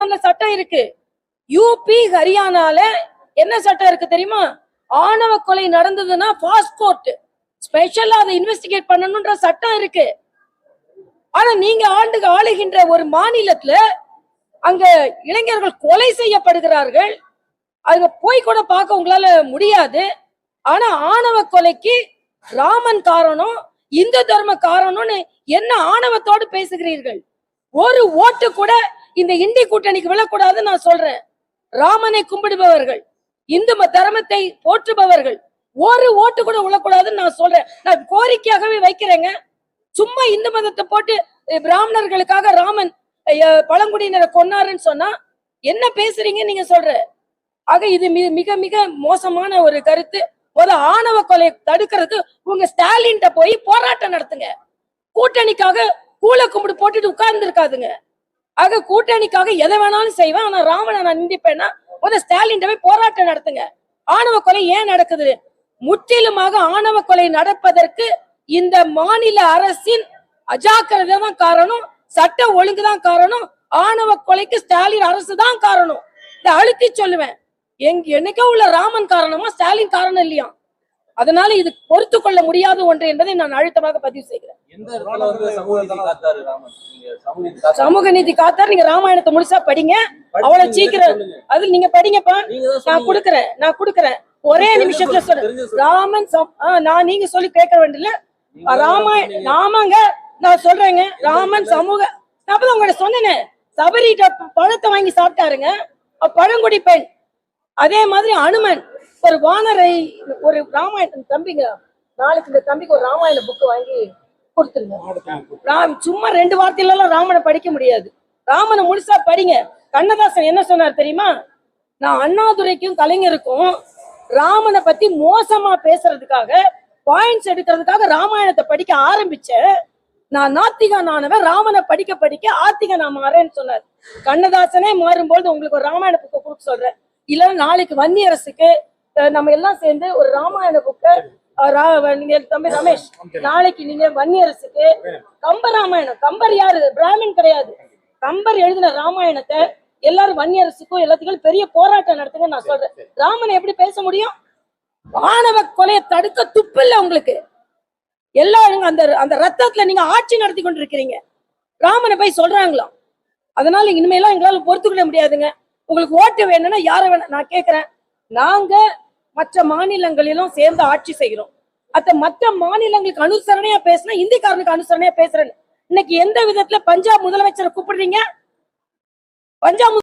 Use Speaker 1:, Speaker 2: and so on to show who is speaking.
Speaker 1: பார்லிமெண்ட்ல சட்டம் இருக்கு. யூபி ஹரியானால என்ன சட்டம் இருக்கு தெரியுமா? ஆணவ கொலை நடந்ததுன்னா ஃபாஸ்ட் கோர்ட் ஸ்பெஷலா அதை இன்வெஸ்டிகேட் பண்ணணும்ன்ற சட்டம் இருக்கு. ஆனா நீங்க ஆளுகின்ற ஒரு மாநிலத்துல அங்க இளைஞர்கள் கொலை செய்யப்படுகிறார்கள். அங்க போய் கூட பார்க்க உங்களால முடியாது. ஆனா ஆணவ கொலைக்கு ராமன் காரணம், இந்து தர்ம காரணம்னு என்ன ஆணவத்தோடு பேசுகிறீர்கள்? ஒரு ஓட்டு கூட இந்த இந்தி கூட்டணிக்கு விழக்கூடாதுன்னு நான் சொல்றேன். ராமனை கும்பிடுபவர்கள், இந்து தர்மத்தை போற்றுபவர்கள் ஒரு ஓட்டு கூட விழக்கூடாதுன்னு நான் சொல்றேன். நான் கோரிக்கையாகவே வைக்கிறேங்க. சும்மா இந்து மதத்தை போட்டு பிராமணர்களுக்காக ராமன் பழங்குடியினரை கொன்னாருன்னு சொன்னா என்ன பேசுறீங்க நீங்க சொல்ற? ஆக இது மிக மிக மோசமான ஒரு கருத்து. ஆணவ கொலை தடுக்கிறதுக்கு உங்க ஸ்டாலின் போய் போராட்டம் நடத்துங்க. கூட்டணிக்காக கூல கும்பிடு போட்டுட்டு உட்கார்ந்து இருக்காதுங்க. ஆக கூட்டணிக்காக எதை வேணாலும் செய்வேன், ஆனா ராமனை நான் நிந்திப்பேன்னா ஸ்டாலின் போய் போராட்டம் நடத்துங்க. ஆணவ கொலை ஏன் நடக்குது? முற்றிலுமாக ஆணவ கொலை நடப்பதற்கு இந்த மாநில அரசின் அஜாக்கிரதை தான் காரணம், சட்ட ஒழுங்கு தான் காரணம், ஆணவ கொலைக்கு ஸ்டாலின் அரசு தான் காரணம். இதை அழுத்தி சொல்லுவேன். என்னைக்கோ உள்ள ராமன் காரணமா, ஸ்டாலின் காரணம் இல்லையா? அதனால இது பொறுத்து கொள்ள முடியாத ஒன்று என்பதை நான் அழுத்தமாக பதிவு செய்கிறேன். சமூக நீதி காத்தார். நீங்க ராமாயணத்தை முழுசா படிங்க, அவ்வளவு சீக்கிரம் அது நீங்க படிங்கப்பா. நான் கொடுக்கறேன் ஒரே நிமிஷத்துல சொல்றேன். ராமன் நான் நீங்க சொல்லி கேட்க வேண்டியல. ராமாயணம் ஆமாங்க நான் சொல்றேங்க. ராமன் சமூக நான் அப்பதான் உங்கள்ட்ட சொன்னேன். சபரிட்ட பழத்தை வாங்கி சாப்பிட்டாருங்க, பழங்குடி பெண். அதே மாதிரி அனுமன் ஒரு வானரை ஒரு ராமாயணம் தம்பிங்க, நாளைக்கு இந்த தம்பிக்கு ஒரு ராமாயண புக்கு வாங்கி கொடுத்துருங்க. சும்மா 2 வார்த்தையில ராமனை படிக்க முடியாது. ராமனை முழுசா படிங்க. கண்ணதாசன் என்ன சொன்னார் தெரியுமா? நான் அண்ணாதுரைக்கும் கலைஞருக்கும் ராமனை பத்தி மோசமா பேசுறதுக்காக, பாயிண்ட்ஸ் எடுக்கிறதுக்காக ராமாயணத்தை படிக்க ஆரம்பிச்சேன். நான் நாத்திகனானவன், ராமனை படிக்க படிக்க ஆத்திக நான் மாறேன்னு சொன்னார். கண்ணதாசனே மாறும்போது உங்களுக்கு ஒரு ராமாயண புக்கை கொடுக்க சொல்றேன். இல்ல நாளைக்கு வன்னியரசுக்கு நம்ம எல்லாம் சேர்ந்து ஒரு ராமாயண புக்கை, நீங்க தம்பி ரமேஷ் நாளைக்கு நீங்க வன்னியரசுக்கு கம்பராமாயணம், கம்பர் யாரு? பிராமின் கிடையாது. கம்பர் எழுதின ராமாயணத்தை எல்லாரும் வன்னியரசுக்கும் எல்லாத்துக்கும் பெரிய போராட்டம் நடத்துங்க நான் சொல்றேன். ராமனை எப்படி பேச முடியும்? ஆணவ கொலையை தடுக்க துப்பு இல்ல உங்களுக்கு. எல்லாரும் அந்த ரத்தத்துல நீங்க ஆட்சி நடத்தி கொண்டிருக்கிறீங்க. ராமனை போய் சொல்றாங்களாம். அதனால இனிமேலாம் எங்களால பொறுத்துக்கொள்ள முடியாதுங்க. உங்களுக்கு ஓட்டு வேணும்னா யார வேணும் நான் கேட்கிறேன். நாங்க மற்ற மாநிலங்களிலும் சேர்ந்து ஆட்சி செய்கிறோம். மற்ற மாநிலங்களுக்கு அனுசரணையா பேசினா இந்திக்காரனுக்கு அனுசரணையா பேசுறேன்னு இன்னைக்கு எந்த விதத்துல பஞ்சாப் முதலமைச்சரை கூப்பிடுறீங்க? பஞ்சாப்